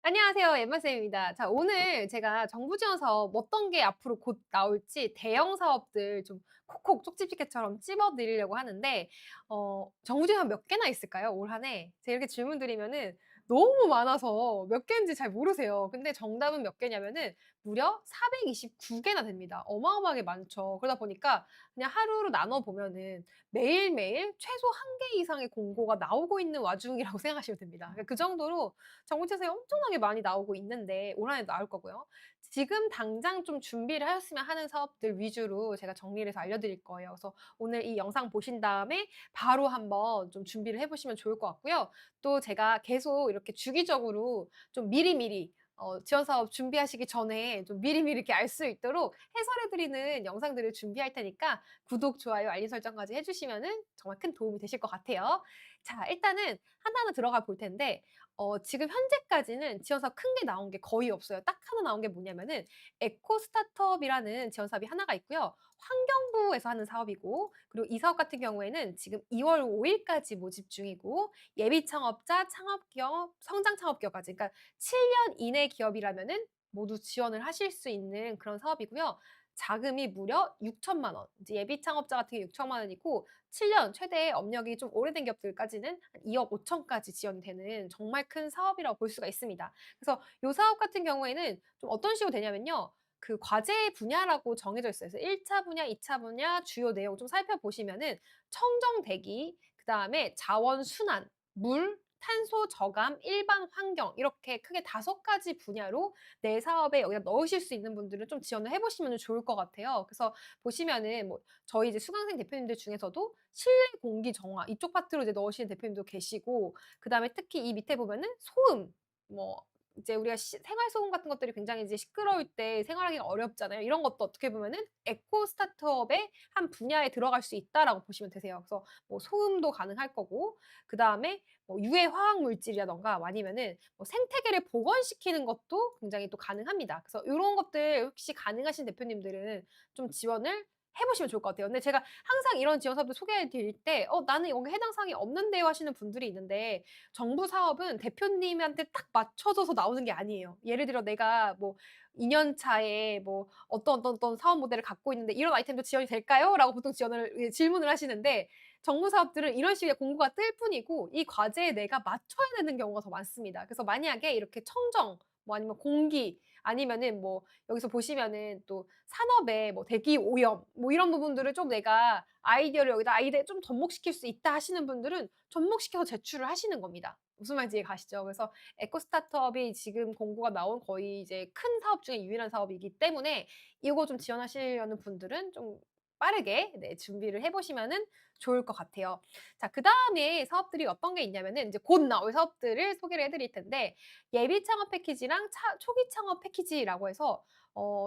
안녕하세요. 엠마쌤입니다. 자, 오늘 제가 정부 지원 사업 어떤 게 앞으로 곧 나올지 대형 사업들 좀 콕콕 쪽집게처럼 찝어 드리려고 하는데 정부 지원 사업 몇 개나 있을까요? 올 한 해? 제가 이렇게 질문 드리면은 너무 많아서 몇 개인지 잘 모르세요. 근데 정답은 몇 개냐면은 무려 429 개나 됩니다. 어마어마하게 많죠. 그러다 보니까 그냥 하루로 나눠 보면은 매일매일 최소 한 개 이상의 공고가 나오고 있는 와중이라고 생각하시면 됩니다. 그러니까 그 정도로 정부채석이 엄청나게 많이 나오고 있는데 올 한 해도 나올 거고요. 지금 당장 좀 준비를 하셨으면 하는 사업들 위주로 제가 정리를 해서 알려드릴 거예요. 그래서 오늘 이 영상 보신 다음에 바로 한번 좀 준비를 해 보시면 좋을 것 같고요. 또 제가 계속 이렇게 주기적으로 좀 미리미리 지원 사업 준비하시기 전에 좀 미리미리 이렇게 알 수 있도록 해설해 드리는 영상들을 준비할 테니까 구독, 좋아요, 알림 설정까지 해 주시면은 정말 큰 도움이 되실 것 같아요. 자, 일단은 하나하나 들어가 볼 텐데 지금 현재까지는 지원 사업 큰 게 나온 게 거의 없어요. 딱 하나 나온 게 뭐냐면은 에코 스타트업이라는 지원 사업이 하나가 있고요. 환경부에서 하는 사업이고, 그리고 이 사업 같은 경우에는 지금 2월 5 일까지 모집 중이고, 예비 창업자, 창업기업, 성장 창업기업까지, 그러니까 7년 이내 기업이라면은 모두 지원을 하실 수 있는 그런 사업이고요. 자금이 무려 6천만 원. 이제 예비 창업자 같은 게 6천만 원이고, 7년 최대 업력이 좀 오래된 기업들까지는 한 2억 5천까지 지원이 되는 정말 큰 사업이라고 볼 수가 있습니다. 그래서 요 사업 같은 경우에는 좀 어떤 식으로 되냐면요. 그 과제 분야라고 정해져 있어요. 그래서 1차 분야, 2차 분야 주요 내용 좀 살펴보시면은 청정 대기, 그다음에 자원 순환, 물, 탄소 저감, 일반 환경 이렇게 크게 5가지 분야로 내 사업에 여기다 넣으실 수 있는 분들은 좀 지원을 해 보시면은 좋을 것 같아요. 그래서 보시면은 뭐 저희 이제 수강생 대표님들 중에서도 실내 공기 정화 이쪽 파트로 이제 넣으시는 대표님도 계시고, 그다음에 특히 이 밑에 보면은 소음, 뭐 이제 우리가 생활 소음 같은 것들이 굉장히 이제 시끄러울 때 생활하기가 어렵잖아요. 이런 것도 어떻게 보면은 에코 스타트업의 한 분야에 들어갈 수 있다라고 보시면 되세요. 그래서 뭐 소음도 가능할 거고, 그다음에 뭐 유해 화학 물질이라든가 아니면은 뭐 생태계를 복원시키는 것도 굉장히 또 가능합니다. 그래서 요런 것들 혹시 가능하신 대표님들은 좀 지원을 해 보시면 좋을 것 같아요. 근데 제가 항상 이런 지원 사업들 소개해 드릴 때 나는 여기 해당 사항이 없는데요." 하시는 분들이 있는데, 정부 사업은 대표님한테 딱 맞춰져서 나오는 게 아니에요. 예를 들어 내가 뭐 "2년 차에 뭐 어떤 사업 모델을 갖고 있는데 이런 아이템도 지원이 될까요?" 라고 보통 지원을 질문을 하시는데, 정부 사업들은 이런 식의 공고가 뜰 뿐이고 이 과제에 내가 맞춰야 되는 경우가 더 많습니다. 그래서 만약에 이렇게 청정, 뭐 아니면 공기, 아니면은 뭐 여기서 보시면은 또 산업의 뭐 대기 오염 뭐 이런 부분들을 좀 내가 아이디어를 여기다 아이디어에 좀 접목시킬 수 있다 하시는 분들은 접목시켜서 제출을 하시는 겁니다. 무슨 말인지 가시죠? 그래서 에코 스타트업이 지금 공고가 나온 거의 이제 큰 사업 중에 유일한 사업이기 때문에 이거 좀 지원하시려는 분들은 좀 빠르게 준비를 해 보시면은 좋을 것 같아요. 자, 그다음에 사업들이 어떤 게 있냐면은 이제 곧 나올 사업들을 소개를 해 드릴 텐데, 예비 창업 패키지랑 초기 창업 패키지라고 해서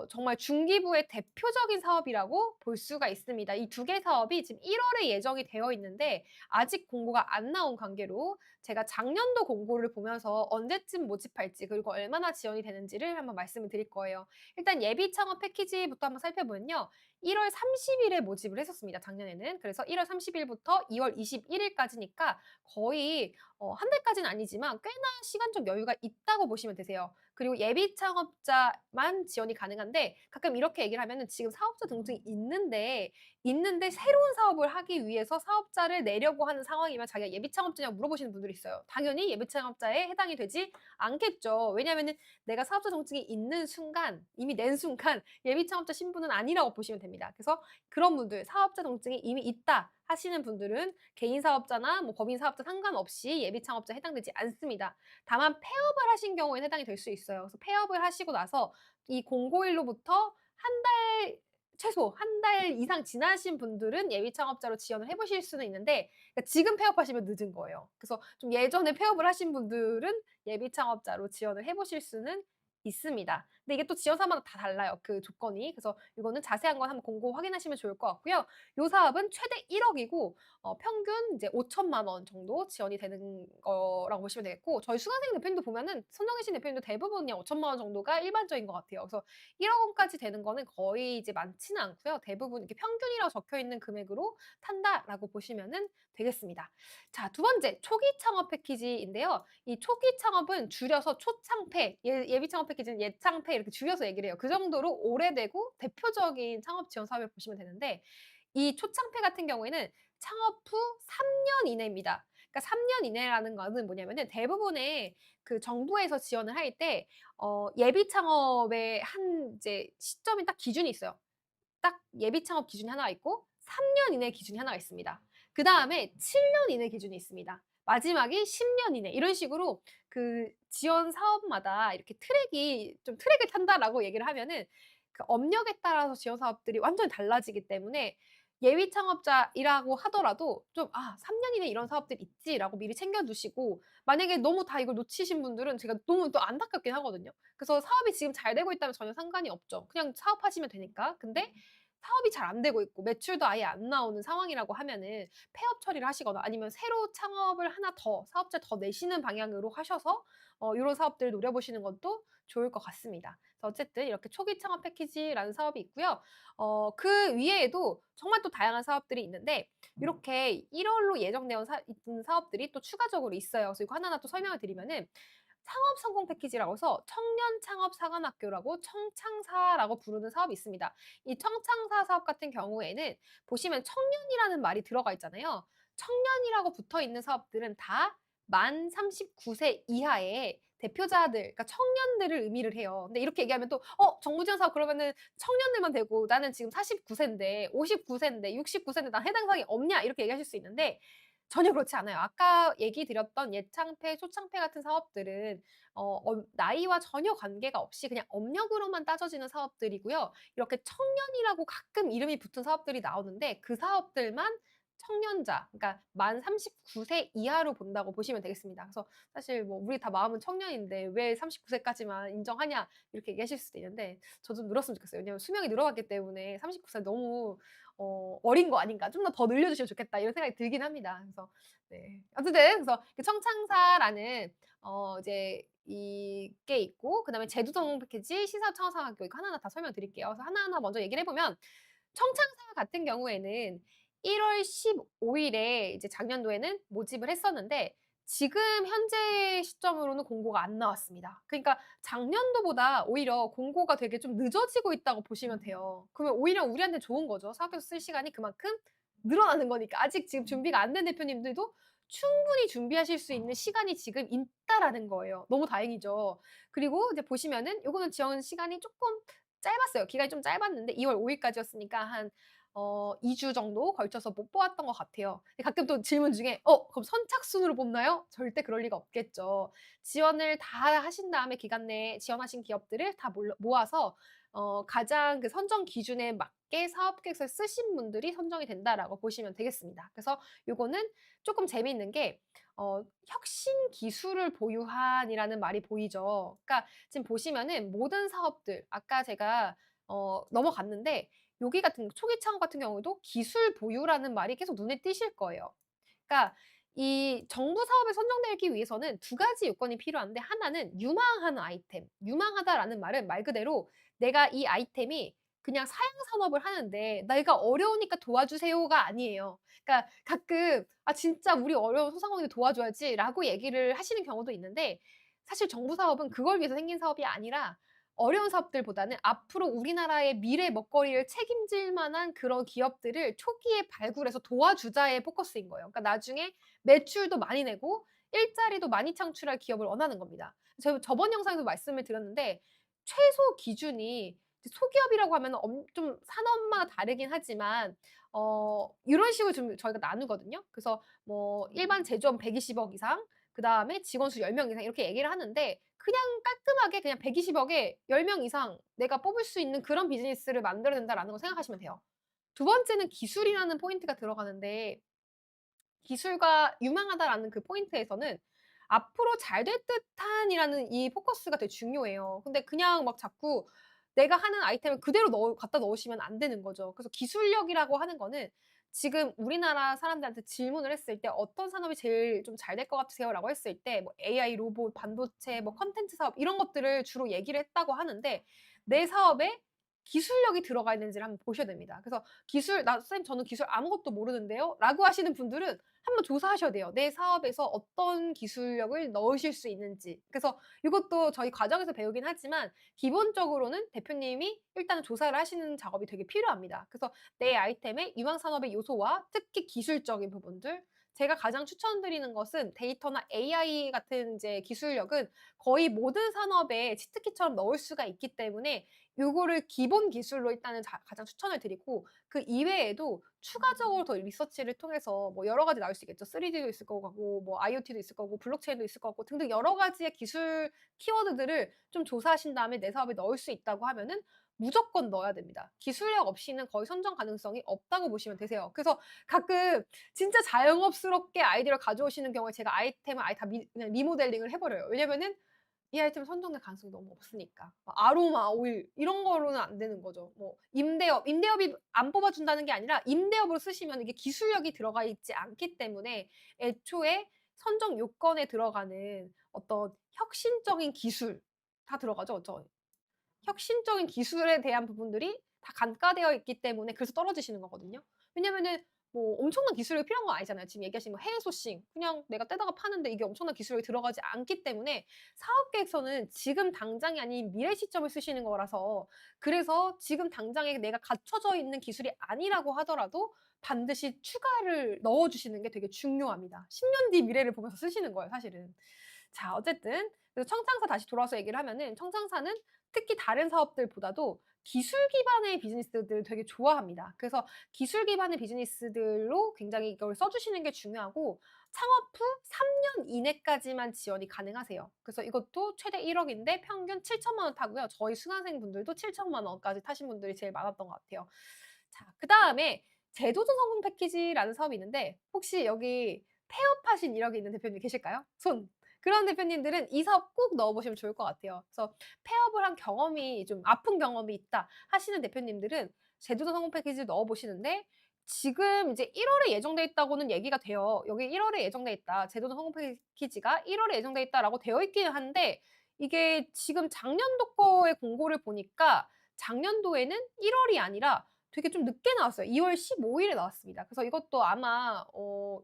정말 중기부의 대표적인 사업이라고 볼 수가 있습니다. 이 두 개 사업이 지금 1 월에 예정이 되어 있는데 아직 공고가 안 나온 관계로 제가 작년도 공고를 보면서 언제쯤 모집할지, 그리고 얼마나 지원이 되는지를 한번 말씀을 드릴 거예요. 일단 예비 창업 패키지부터 한번 살펴보면요. 1월 30 일에 모집을 했었습니다, 작년에는. 그래서 1월 30 일부터 2월 21 일까지니까 거의 한 달까지는 아니지만 꽤나 시간적 여유가 있다고 보시면 되세요. 그리고 예비 창업자만 지원이 가능한데, 가끔 이렇게 얘기를 하면은 지금 사업자 등록증이 있는데 새로운 사업을 하기 위해서 사업자를 내려고 하는 상황이면 자기가 예비 창업자냐고 물어보시는 분들이 있어요. 당연히 예비 창업자에 해당이 되지 않겠죠. 왜냐하면은 내가 사업자 등록증이 있는 순간, 이미 낸 순간 예비 창업자 신분은 아니라고 보시면 됩니다. 그래서 그런 분들, 사업자 등록증이 이미 있다 하시는 분들은 개인 사업자나 뭐 법인 사업자 상관없이 예비 창업자에 해당되지 않습니다. 다만 폐업을 하신 경우에는 해당이 될 수 있어요. 그래서 폐업을 하시고 나서 이 공고일로부터 한 달, 최소 한 달 이상 지나신 분들은 예비 창업자로 지원을 해 보실 수는 있는데, 그러니까 지금 폐업하시면 늦은 거예요. 그래서 좀 예전에 폐업을 하신 분들은 예비 창업자로 지원을 해 보실 수는 있습니다. 근데 이게 또 지원사마다 다 달라요, 그 조건이. 그래서 이거는 자세한 건 한번 공고 확인하시면 좋을 것 같고요. 요 사업은 최대 1억 이고 평균 이제 5천만 원 정도 지원이 되는 거라고 보시면 되겠고, 저희 수강생 대표님도 보면은 손정희 대표님도 대부분 그냥 5천만 원 정도가 일반적인 것 같아요. 그래서 1억 원까지 되는 거는 거의 이제 많지는 않고요. 대부분 이렇게 평균이라고 적혀 있는 금액으로 탄다라고 보시면은 되겠습니다. 자, 두 번째 초기 창업 패키지인데요. 이 초기 창업은 줄여서 초창패, 예비 창업 패키지는 예창패 이렇게 줄여서 얘기를 해요. 그 정도로 오래되고 대표적인 창업 지원 사업을 보시면 되는데, 이 초창패 같은 경우에는 창업 후 3년 이내입니다. 그러니까 3년 이내라는 거는 뭐냐면은 대부분의 그 정부에서 지원을 할 때 예비 창업의 한 이제 시점이 딱 기준이 있어요. 딱 예비 창업 기준이 하나가 있고 3년 이내 기준이 하나가 있습니다. 그다음에 7년 이내 기준이 있습니다. 마지막이 10년 이내, 이런 식으로 그 지원 사업마다 이렇게 트랙을 탄다라고 얘기를 하면은 그 업력에 따라서 지원 사업들이 완전히 달라지기 때문에 예비 창업자이라고 하더라도 좀 '아 3년 이내 이런 사업들이 있지.'라고 미리 챙겨 두시고, 만약에 너무 다 이걸 놓치신 분들은 제가 너무 또 안타깝긴 하거든요. 그래서 사업이 지금 잘 되고 있다면 전혀 상관이 없죠. 그냥 사업하시면 되니까. 근데 사업이 잘 안 되고 있고 매출도 아예 안 나오는 상황이라고 하면은 폐업 처리를 하시거나 아니면 새로 창업을 하나 더 사업자 더 내시는 방향으로 하셔서 요런 사업들을 노려보시는 것도 좋을 것 같습니다. 그래서 어쨌든 이렇게 초기 창업 패키지라는 사업이 있고요. 그 위에에도 정말 또 다양한 사업들이 있는데, 이렇게 1 월로 예정되어 있는 사업들이 또 추가적으로 있어요. 그래서 이거 하나하나 또 설명을 드리면은, 창업 성공 패키지라고 해서 청년 창업 사관학교라고 청창사라고 부르는 사업이 있습니다. 이 청창사 사업 같은 경우에는 보시면 청년이라는 말이 들어가 있잖아요. 청년이라고 붙어 있는 사업들은 다 만 39세 이하의 대표자들, 그러니까 청년들을 의미를 해요. 근데 이렇게 얘기하면 또 정부지원 사업 그러면은 청년들만 되고 나는 지금 49세인데 59세인데 69세인데 난 해당 사항이 없냐, 이렇게 얘기하실 수 있는데 전혀 그렇지 않아요. 아까 얘기 드렸던 예창패, 초창패 같은 사업들은 나이와 전혀 관계가 없이 그냥 업력으로만 따져지는 사업들이고요. 이렇게 청년이라고 가끔 이름이 붙은 사업들이 나오는데 그 사업들만 청년자, 그러니까 만 39세 이하로 본다고 보시면 되겠습니다. 그래서 사실 뭐 "우리 다 마음은 청년인데 왜 39세까지만 인정하냐." 이렇게 얘기하실 수도 있는데, 저 좀 늘었으면 좋겠어요. 왜냐하면 수명이 늘어갔기 때문에 39세 너무 어린 거 아닌가. '좀 더 늘려 주시면 좋겠다.' 이런 생각이 들긴 합니다. 그래서 네. 어쨌든 그래서 그 청창사라는 이제 이게 있고, 그다음에 제주성 패키지, 시사 청사학교, 이거 하나하나 다 설명드릴게요. 그래서 하나하나 먼저 얘기를 해 보면, 청창사 같은 경우에는 1월 15 일에 이제 작년도에는 모집을 했었는데 지금 현재 시점으로는 공고가 안 나왔습니다. 그러니까 작년도보다 오히려 공고가 되게 좀 늦어지고 있다고 보시면 돼요. 그러면 오히려 우리한테 좋은 거죠. 사업에서 쓸 시간이 그만큼 늘어나는 거니까. 아직 지금 준비가 안 된 대표님들도 충분히 준비하실 수 있는 시간이 지금 있다라는 거예요. 너무 다행이죠. 그리고 이제 보시면은 요거는 지원 시간이 쪼끔 짧았어요. 기간이 좀 짧았는데 2월 5 일까지였으니까 한 2주 정도 걸쳐서 못 보았던 것 같아요. 근데 가끔 또 질문 중에 그럼 선착순으로 뽑나요?" 절대 그럴 리가 없겠죠. 지원을 다 하신 다음에 기간 내에 지원하신 기업들을 다 몰러 모아서 가장 그 선정 기준에 맞게 사업 계획서를 쓰신 분들이 선정이 된다라고 보시면 되겠습니다. 그래서 요거는 쪼끔 재미있는 게 혁신 기술을 보유한이라는 말이 보이죠. 그러니까 지금 보시면은 모든 사업들, 아까 제가 넘어갔는데 여기 같은 초기 창업 같은 경우에도 기술 보유라는 말이 계속 눈에 띄실 거예요. 그러니까 이 정부 사업에 선정되기 위해서는 두 가지 요건이 필요한데, 하나는 유망한 아이템. 유망하다라는 말은 말 그대로 내가 이 아이템이 그냥 사양 산업을 하는데 "내가 어려우니까 도와주세요."가 아니에요. 그러니까 가끔 "아 진짜 우리 어려운 소상공인을 도와줘야지."라고 얘기를 하시는 경우도 있는데, 사실 정부 사업은 그걸 위해서 생긴 사업이 아니라 어려운 사업들보다는 앞으로 우리나라의 미래 먹거리를 책임질 만한 그런 기업들을 초기에 발굴해서 도와주자의 포커스인 거예요. 그러니까 나중에 매출도 많이 내고 일자리도 많이 창출할 기업을 원하는 겁니다. 저번 영상에서 말씀을 드렸는데, 최소 기준이 이제 소기업이라고 하면은 좀 산업마다 다르긴 하지만 요런 식으로 좀 저희가 나누거든요. 그래서 뭐 일반 제조업 120억 이상, 그다음에 직원 수 10명 이상, 이렇게 얘기를 하는데 그냥 깔끔하게 그냥 120 억에 10명 이상 내가 뽑을 수 있는 그런 비즈니스를 만들어야 된다라는 걸 생각하시면 돼요. 두 번째는 기술이라는 포인트가 들어가는데, 기술과 유망하다라는 그 포인트에서는 앞으로 잘 될 듯한이라는 이 포커스가 되게 중요해요. 근데 그냥 막 자꾸 내가 하는 아이템을 그대로 갖다 넣으시면 안 되는 거죠. 그래서 기술력이라고 하는 거는 지금 우리나라 사람들한테 질문을 했을 때 "어떤 산업이 제일 좀 잘 될 것 같으세요?"라고 했을 때 뭐 AI, 로봇, 반도체, 뭐 콘텐츠 사업 이런 것들을 주로 얘기를 했다고 하는데 내 사업에 기술력이 들어가 있는지를 한번 보셔야 됩니다. 그래서 "기술 나 선생님 저는 기술 아무것도 모르는데요."라고 하시는 분들은 한번 조사하셔야 돼요. 내 사업에서 어떤 기술력을 넣으실 수 있는지. 그래서 이것도 저희 과정에서 배우긴 하지만 기본적으로는 대표님이 일단은 조사를 하시는 작업이 되게 필요합니다. 그래서 내 아이템의 유망 산업의 요소와 특히 기술적인 부분들 제가 가장 추천드리는 것은 데이터나 AI 같은 이제 기술력은 거의 모든 산업에 치트키처럼 넣을 수가 있기 때문에 요거를 기본 기술로 일단은 가장 추천을 드리고 그 이외에도 추가적으로 더 리서치를 통해서 뭐 여러 가지 나올 수 있겠죠. 3D도 있을 거고 뭐 IoT도 있을 거고 블록체인도 있을 거고 등등 여러 가지의 기술 키워드들을 좀 조사하신 다음에 내 사업에 넣을 수 있다고 하면은 무조건 넣어야 됩니다. 기술력 없이는 거의 선정 가능성이 없다고 보시면 되세요. 그래서 가끔 진짜 자영업스럽게 아이디어를 가져오시는 경우에 제가 아이템을 아예 다 그냥 리모델링을 해 버려요. 왜냐면은 이 아이템은 선정될 가능성이 너무 없으니까. 막 아로마 오일 이런 거로는 안 되는 거죠. 뭐 임대업이 안 뽑아 준다는 게 아니라 임대업으로 쓰시면 이게 기술력이 들어가 있지 않기 때문에 애초에 선정 요건에 들어가는 어떤 혁신적인 기술 다 들어가죠. 혁신적인 기술에 대한 부분들이 다 간과되어 있기 때문에 그래서 떨어지시는 거거든요. 왜냐면은 뭐 엄청난 기술력이 필요한 건 아니잖아요. 지금 얘기하신 뭐 해외 소싱 그냥 내가 떼다가 파는데 이게 엄청난 기술력이 들어가지 않기 때문에 사업 계획서는 지금 당장이 아닌 미래 시점을 쓰시는 거라서 그래서 지금 당장에 내가 갖춰져 있는 기술이 아니라고 하더라도 반드시 추가를 넣어 주시는 게 되게 중요합니다. 10년 뒤 미래를 보면서 쓰시는 거예요 사실은. 자 어쨌든 그래서 청창사 다시 돌아와서 얘기를 하면은 청창사는 특히 다른 사업들보다도 기술 기반의 비즈니스들을 되게 좋아합니다. 그래서 기술 기반의 비즈니스들로 굉장히 이걸 써 주시는 게 중요하고 창업 후 3년 이내까지만 지원이 가능하세요. 그래서 이것도 최대 1 억인데 평균 7천만 원 타고요. 저희 수강생분들도 7천만 원까지 타신 분들이 제일 많았던 것 같아요. 자 그다음에 제도조 성공 패키지라는 사업이 있는데 혹시 여기 폐업하신 이력이 있는 대표님 계실까요? 손. 그런 대표님들은 이 사업 꼭 넣어 보시면 좋을 것 같아요. 그래서 폐업을 한 경험이 좀 아픈 경험이 있다 하시는 대표님들은 제주도 성공 패키지를 넣어 보시는데 지금 이제 1 월에 예정돼 있다고는 얘기가 돼요. 여기 1 월에 예정돼 있다. 제주도 성공 패키지가 1 월에 예정돼 있다라고 되어 있기는 한데 이게 지금 작년도 거의 공고를 보니까 작년도에는 1 월이 아니라 되게 좀 늦게 나왔어요. 2월 15 일에 나왔습니다. 그래서 이것도 아마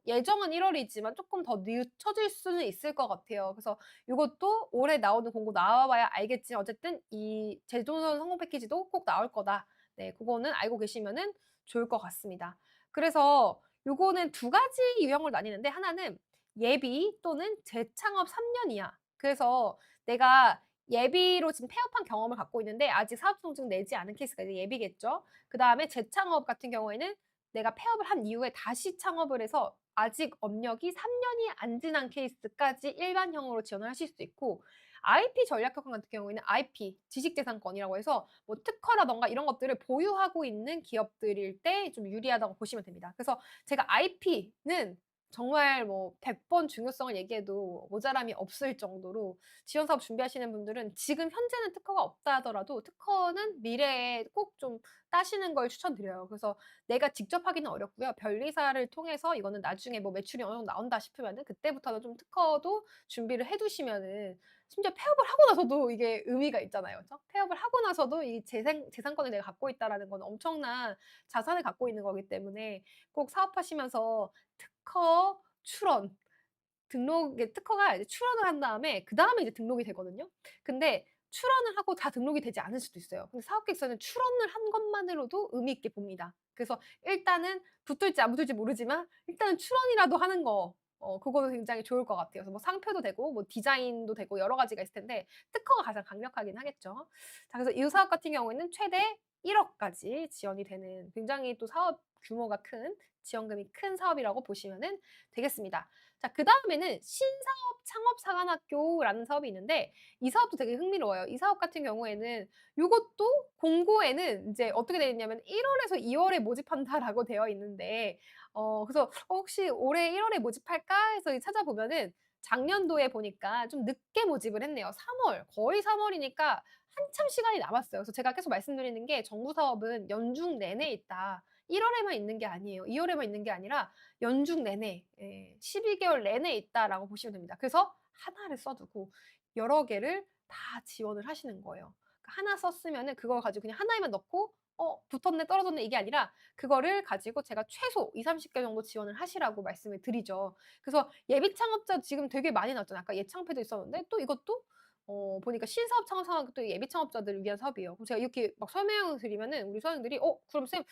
예정은 1 월이지만 쪼끔 더 늦춰질 수는 있을 것 같아요. 그래서 요것도 올해 나오는 공고 나와 봐야 알겠지만 어쨌든 이 제조선 성공 패키지도 꼭 나올 거다. 네 고거는 알고 계시면은 좋을 것 같습니다. 그래서 요거는 두 가지 유형으로 나뉘는데 하나는 예비 또는 재창업 3 년 이하. 그래서 내가 예비로 지금 폐업한 경험을 갖고 있는데 아직 사업성증 내지 않은 케이스가 이제 예비겠죠. 그다음에 재창업 같은 경우에는 내가 폐업을 한 이후에 다시 창업을 해서 아직 업력이 3 년이 안 지난 케이스까지 일반형으로 지원을 하실 수 있고 IP 전략효과 같은 경우에는 IP 지식재산권이라고 해서 뭐 특허라든가 이런 것들을 보유하고 있는 기업들일 때 좀 유리하다고 보시면 됩니다. 그래서 제가 IP는 정말 뭐 100번 중요성을 얘기해도 모자람이 없을 정도로 지원 사업 준비하시는 분들은 지금 현재는 특허가 없다 하더라도 특허는 미래에 꼭 좀 따시는 걸 추천드려요. 그래서 내가 직접 하기는 어렵고요. 변리사를 통해서 이거는 나중에 뭐 매출이 어느 정도 나온다 싶으면은 그때부터는 좀 특허도 준비를 해 두시면은 심지어 폐업을 하고 나서도 이게 의미가 있잖아요. 그죠? 폐업을 하고 나서도 이 재산권을 내가 갖고 있다라는 건 엄청난 자산을 갖고 있는 거기 때문에 꼭 사업하시면서 특허 출원 특허가 이제 출원을 한 다음에 그다음에 이제 등록이 되거든요. 근데 출원을 하고 다 등록이 되지 않을 수도 있어요. 근데 사업계획서는 출원을 한 것만으로도 의미 있게 봅니다. 그래서 일단은 붙을지 안 붙을지 모르지만 일단은 출원이라도 하는 거 그거는 굉장히 좋을 것 같아요. 그래서 뭐 상표도 되고 뭐 디자인도 되고 여러 가지가 있을 텐데 특허가 가장 강력하긴 하겠죠. 자 그래서 이 사업 같은 경우에는 최대 1 억까지 지원이 되는 굉장히 또 사업 규모가 큰 지원금이 큰 사업이라고 보시면은 되겠습니다. 자 그다음에는 신사업 창업사관학교라는 사업이 있는데 이 사업도 되게 흥미로워요. 이 사업 같은 경우에는 요것도 공고에는 인제 어떻게 되어 있냐면 1 월에서 2 월에 모집한다라고 되어 있는데 그래서 '혹시 올해 1 월에 모집할까?' 해서 이 찾아보면은 작년도에 보니까 좀 늦게 모집을 했네요. 3월, 거의 3월이니까 한참 시간이 남았어요. 그래서 제가 계속 말씀드리는 게 정부 사업은 연중 내내 있다. 1월에만 있는 게 아니에요. 2월에만 있는 게 아니라 연중 내내, 12개월 내내 있다라고 보시면 됩니다. 그래서 하나를 써두고 여러 개를 다 지원을 하시는 거예요. 그러니까 하나 썼으면은 그걸 가지고 그냥 하나에만 넣고 붙었네 떨어졌네 이게 아니라 그거를 가지고 제가 최소 20-30개 정도 지원을 하시라고 말씀을 드리죠. 그래서 예비 창업자 지금 되게 많이 나왔잖아요. 아까 예창패도 있었는데 또 이것도 보니까 신사업 창업 상황도 예비 창업자들을 위한 사업이에요. 그럼 제가 이렇게 막 설명을 드리면은 우리 수강생들이 그럼 쌤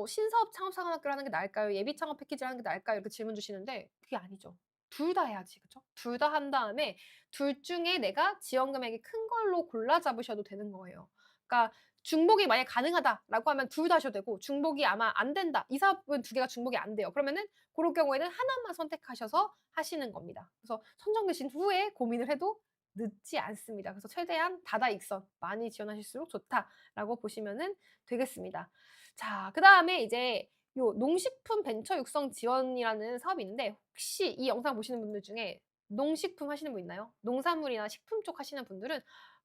신사업 창업 상학학교를 하는 게 나을까요? 예비 창업 패키지를 하는 게 나을까요? 이렇게 질문 주시는데 그게 아니죠. 둘 다 해야지. 그죠? 둘 다 한 다음에 둘 중에 내가 지원 금액이 큰 걸로 골라 잡으셔도 되는 거예요. 그러니까 중복이 만약 가능하다라고 하면 둘 다 하셔도 되고 중복이 아마 안 된다. 이 사업은 두 개가 중복이 안 돼요. 그러면은 고럴 경우에는 하나만 선택하셔서 하시는 겁니다. 그래서 선정되신 후에 고민을 해도 늦지 않습니다. 그래서 최대한 다다익선 많이 지원하실수록 좋다라고 보시면은 되겠습니다. 자, 그다음에 이제 요 농식품 벤처 육성 지원이라는 사업이 있는데 혹시 이 영상 보시는 분들 중에 농식품 하시는 분 있나요? 농산물이나 식품 쪽 하시는 분들은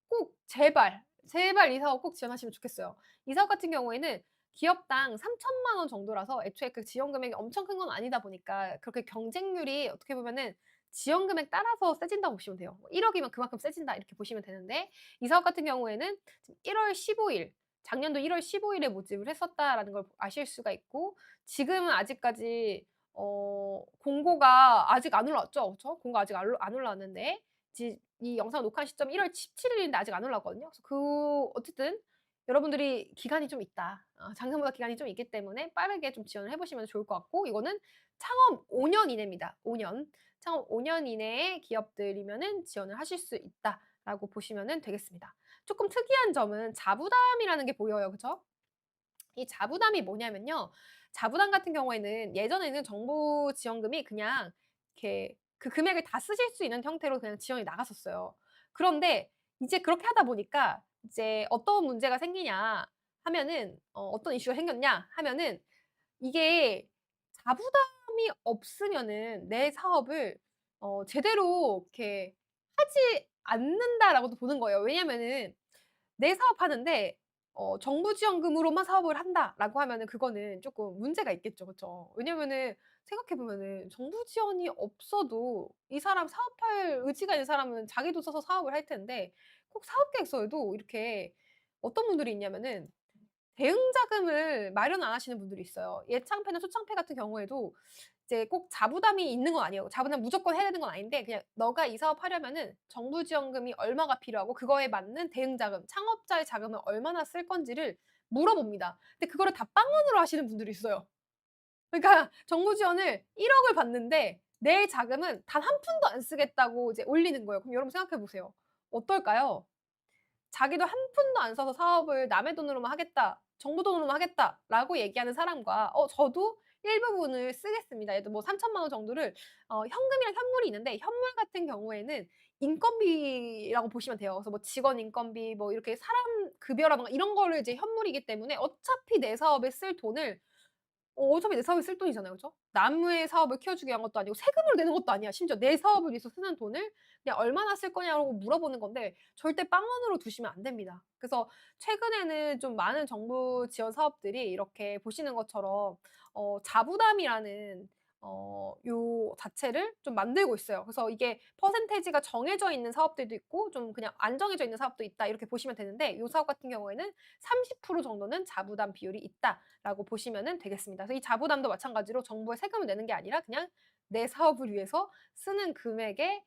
꼭 제발, 제발 이 사업 꼭 지원하시면 좋겠어요. 이 사업 같은 경우에는 기업당 3천만 원 정도라서 애초에 그 지원 금액이 엄청 큰 건 아니다 보니까 그렇게 경쟁률이 어떻게 보면은 지원 금액 따라서 세진다고 보시면 돼요. 1억 이면 그만큼 세진다 이렇게 보시면 되는데 이 사업 같은 경우에는 지금 1월 15일 작년도 1월 15일에 모집을 했었다라는 걸 아실 수가 있고 지금은 아직까지 공고가 아직 안 올라왔죠. 그쵸? 공고 아직 안 올라왔는데 이 영상 녹화 시점 1월 17일인데 아직 안 올라왔거든요. 그래서 어쨌든 여러분들이 기간이 좀 있다. 작년보다 기간이 좀 있기 때문에 빠르게 좀 지원을 해 보시면 좋을 것 같고 이거는 창업 5년 이내입니다. 5년. 창업 5년 이내의 기업들이면은 지원을 하실 수 있다라고 보시면은 되겠습니다. 조금 특이한 점은 자부담이라는 게 보여요. 그쵸? 이 자부담이 뭐냐면요. 자부담 같은 경우에는 예전에는 정부 지원금이 그냥 이렇게 그 금액을 다 쓰실 수 있는 형태로 그냥 지원이 나갔었어요. 그런데 이제 그렇게 하다 보니까 이제 어떤 문제가 생기냐 하면은 어떤 이슈가 생겼냐 하면은 이게 자부담이 없으면은 내 사업을 제대로 이렇게 하지 않는다라고도 보는 거예요. 왜냐면은 내 사업하는데 정부 지원금으로만 사업을 한다라고 하면은 그거는 쪼끔 문제가 있겠죠. 그쵸? 왜냐면은 생각해 보면은 정부 지원이 없어도 이 사람 사업할 의지가 있는 사람은 자기 돈 써서 사업을 할 텐데 꼭 사업 계획서에도 이렇게 어떤 분들이 있냐면은 대응 자금을 마련 안 하시는 분들이 있어요. 예창패나 초창패 같은 경우에도 이제 꼭 자부담이 있는 건 아니에요. 자부담 무조건 해야 되는 건 아닌데 그냥 "너가 이 사업 하려면은 정부 지원금이 얼마가 필요하고 그거에 맞는 대응 자금, 창업자의 자금을 얼마나 쓸 건지."를 물어봅니다. 근데 그거를 다 빵원으로 하시는 분들이 있어요. 그러니까 정부 지원을 1억 을 받는데 내 자금은 단 한 푼도 안 쓰겠다고 이제 올리는 거예요. 그럼 여러분 생각해 보세요. 어떨까요? 자기도 한 푼도 안 써서 사업을 남의 돈으로만 하겠다, 정부 돈으로만 하겠다라고 얘기하는 사람과 저도 일부분을 쓰겠습니다. 예를 들어 뭐 3천만 원 정도를 현금이랑 현물이 있는데 현물 같은 경우에는 인건비라고 보시면 돼요. 그래서 뭐 직원 인건비 뭐 이렇게 사람 급여라든가 이런 거를 이제 현물이기 때문에 어차피 내 사업에 쓸 돈을 어차피 내 사업에 쓸 돈이잖아요. 그죠? 남의 사업을 키워주기 위한 것도 아니고 세금으로 내는 것도 아니야. 심지어 내 사업을 위해서 쓰는 돈을 그냥 "얼마나 쓸 거냐."고 물어보는 건데 절대 빵원으로 두시면 안 됩니다. 그래서 최근에는 좀 많은 정부 지원 사업들이 이렇게 보시는 것처럼 자부담이라는 요 자체를 좀 만들고 있어요. 그래서 이게 퍼센티지가 정해져 있는 사업들도 있고 좀 그냥 안 정해져 있는 사업도 있다 이렇게 보시면 되는데 요 사업 같은 경우에는 30% 정도는 자부담 비율이 있다라고 보시면은 되겠습니다. 그래서 이 자부담도 마찬가지로 정부에 세금을 내는 게 아니라 그냥 내 사업을 위해서 쓰는 금액의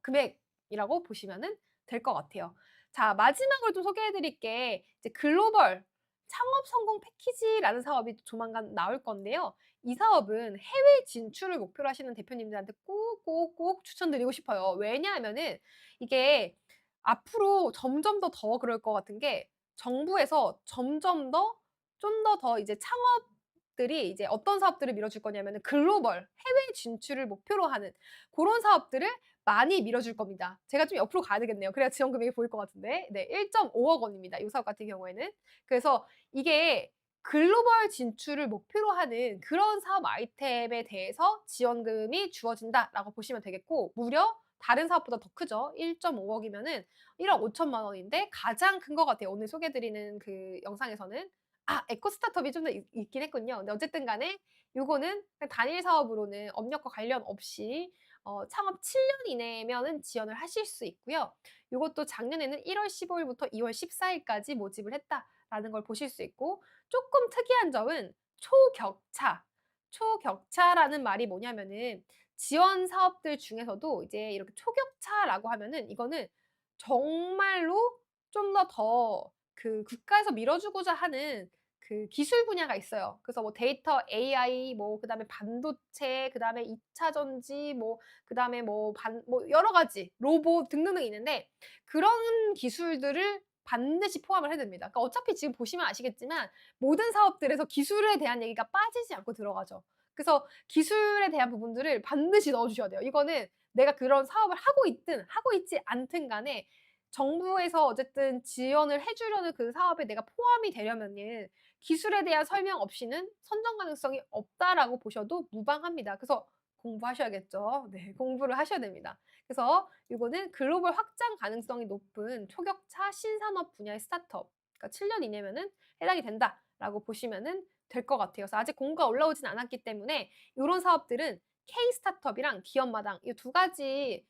금액이라고 보시면은 될 것 같아요. 자, 마지막으로 좀 소개해 드릴 게 이제 글로벌 창업 성공 패키지라는 사업이 조만간 나올 건데요. 이 사업은 해외 진출을 목표로 하시는 대표님들한테 꼭꼭꼭 추천드리고 싶어요. 왜냐하면은 이게 앞으로 점점 더 그럴 것 같은 게 정부에서 점점 더 좀 더 이제 창업들이 이제 어떤 사업들을 밀어줄 거냐면은 글로벌 해외 진출을 목표로 하는 고런 사업들을 많이 밀어줄 겁니다. 제가 좀 옆으로 가야 되겠네요. 그래야 지원 금액이 보일 것 같은데. 네. 1.5억 원입니다. 이 사업 같은 경우에는. 그래서 이게 글로벌 진출을 목표로 하는 그런 사업 아이템에 대해서 지원금이 주어진다라고 보시면 되겠고, 무려 다른 사업보다 더 크죠. 1.5억 이면은 1억 5천만 원인데 가장 큰 것 같아요, 오늘 소개해 드리는 그 영상에서는. 아, 에코 스타트업이 좀 더 있긴 했군요. 근데 어쨌든 간에 요거는 그냥 단일 사업으로는 업력과 관련 없이 창업 7년 이내면은 지원을 하실 수 있고요. 요것도 작년에는 1월 15 일부터 2월 14 일까지 모집을 했다라는 걸 보실 수 있고, 쪼끔 특이한 점은 초격차. 초격차라는 말이 뭐냐면은 지원 사업들 중에서도 이제 이렇게 초격차라고 하면은 이거는 정말로 좀 더 그 국가에서 밀어주고자 하는 그 기술 분야가 있어요. 그래서 뭐 데이터 AI, 뭐 그다음에 반도체, 그다음에 2차 전지, 뭐 그다음에 뭐 여러 가지 로봇 등등등 있는데, 그런 기술들을 반드시 포함을 해야 됩니다. 그러니까 어차피 지금 보시면 아시겠지만 모든 사업들에서 기술에 대한 얘기가 빠지지 않고 들어가죠. 그래서 기술에 대한 부분들을 반드시 넣어 주셔야 돼요. 이거는 내가 그런 사업을 하고 있든 하고 있지 않든 간에 정부에서 어쨌든 지원을 해 주려는 그 사업에 내가 포함이 되려면은 기술에 대한 설명 없이는 선정 가능성이 없다라고 보셔도 무방합니다. 그래서 공부하셔야겠죠. 네. 공부를 하셔야 됩니다. 그래서 요거는 글로벌 확장 가능성이 높은 초격차 신산업 분야의 스타트업, 그러니까 7년 이내면은 해당이 된다라고 보시면은 될 것 같아요. 그래서 아직 공고가 올라오진 않았기 때문에 요런 사업들은 K 스타트업이랑 기업마당 이 두 가지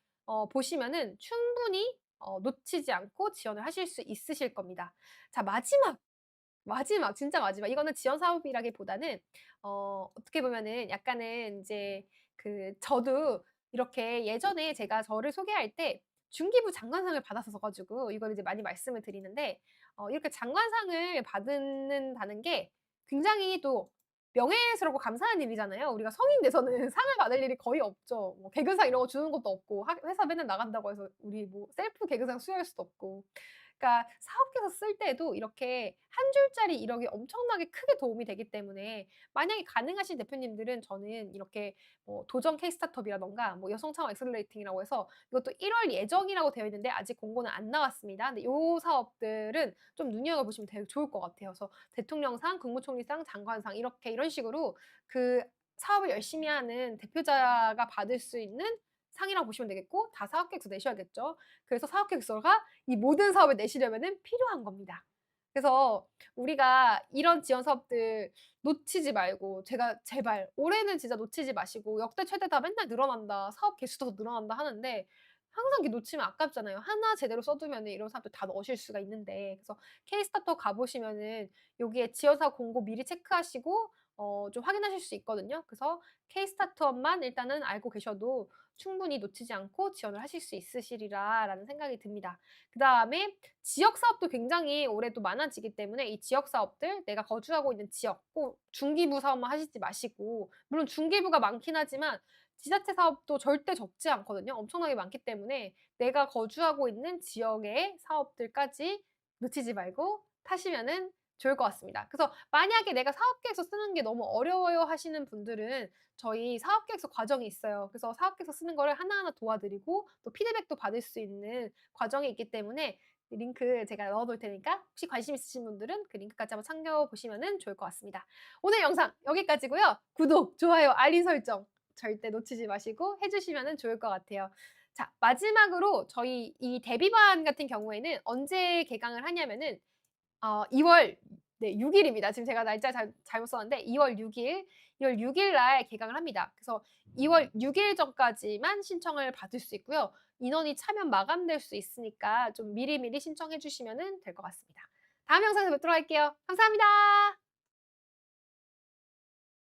보시면은 충분히 놓치지 않고 지원을 하실 수 있으실 겁니다. 자, 마지막 진짜 마지막 이거는 지원 사업이라기보다는 어떻게 보면은 약간은 인제 그 저도 이렇게 예전에 제가 저를 소개할 때 중기부 장관상을 받았었어 가지고 이걸 이제 많이 말씀을 드리는데, 이렇게 장관상을 받는다는 게 굉장히 또 명예스럽고 감사한 일이잖아요. 우리가 성인 돼서는 상을 받을 일이 거의 없죠. 뭐 개근상 이런 거 주는 것도 없고, 회사 맨날 나간다고 해서 우리 뭐 셀프 개근상 수여할 수도 없고. 그러니까 사업계에서 쓸 때도 이렇게 한 줄짜리 이력이 엄청나게 크게 도움이 되기 때문에, 만약에 가능하신 대표님들은 저는 이렇게 뭐 도전 K-스타트업이라든가 뭐 여성 창업 엑셀러레이팅이라고 해서 이것도 1월 예정이라고 되어 있는데 아직 공고는 안 나왔습니다. 근데 요 사업들은 좀 눈여겨보시면 되게 좋을 것 같아요. 그래서 대통령상, 국무총리상, 장관상 이렇게 이런 식으로 그 사업을 열심히 하는 대표자가 받을 수 있는 상이라고 보시면 되겠고, 다 사업 계획서 내셔야겠죠. 그래서 사업 계획서가 이 모든 사업을 내시려면은 필요한 겁니다. 그래서 우리가 이런 지원 사업들 놓치지 말고, 제가 제발 올해는 진짜 놓치지 마시고, 역대 최대다 맨날 늘어난다, 사업 개수도 더 늘어난다 하는데 항상 이렇게 놓치면 아깝잖아요. 하나 제대로 써두면은 이런 사업들 다 넣으실 수가 있는데. 그래서 K-스타터 가 보시면은 여기에 지원 사업 공고 미리 체크하시고 좀 확인하실 수 있거든요. 그래서 K-스타트업만 일단은 알고 계셔도 충분히 놓치지 않고 지원을 하실 수 있으시리라라는 생각이 듭니다. 그다음에 지역 사업도 굉장히 올해 또 많아지기 때문에 이 지역 사업들, 내가 거주하고 있는 지역, 꼭 중기부 사업만 하시지 마시고, 물론 중기부가 많긴 하지만 지자체 사업도 절대 적지 않거든요. 엄청나게 많기 때문에 내가 거주하고 있는 지역의 사업들까지 놓치지 말고 타시면은 좋을 것 같습니다. 그래서 만약에 내가 사업계획서 쓰는 게 너무 어려워요 하시는 분들은 저희 사업계획서 과정이 있어요. 그래서 사업계획서 쓰는 거를 하나하나 도와드리고 또 피드백도 받을 수 있는 과정이 있기 때문에 링크 제가 넣어 놓을 테니까 혹시 관심 있으신 분들은 그 링크까지 한번 참고해 보시면은 좋을 것 같습니다. 오늘 영상 여기까지고요. 구독, 좋아요, 알림 설정 절대 놓치지 마시고 해 주시면은 좋을 것 같아요. 자, 마지막으로 저희 이 데뷔반 같은 경우에는 언제 개강을 하냐면은 2월 네 6 일입니다. 지금 제가 날짜 잘못 썼는데 2월 6일 날 개강을 합니다. 그래서 2월 6일 전까지만 신청을 받을 수 있고요. 인원이 차면 마감될 수 있으니까 좀 미리미리 신청해 주시면은 될 것 같습니다. 다음 영상에서 뵙도록 할게요. 감사합니다.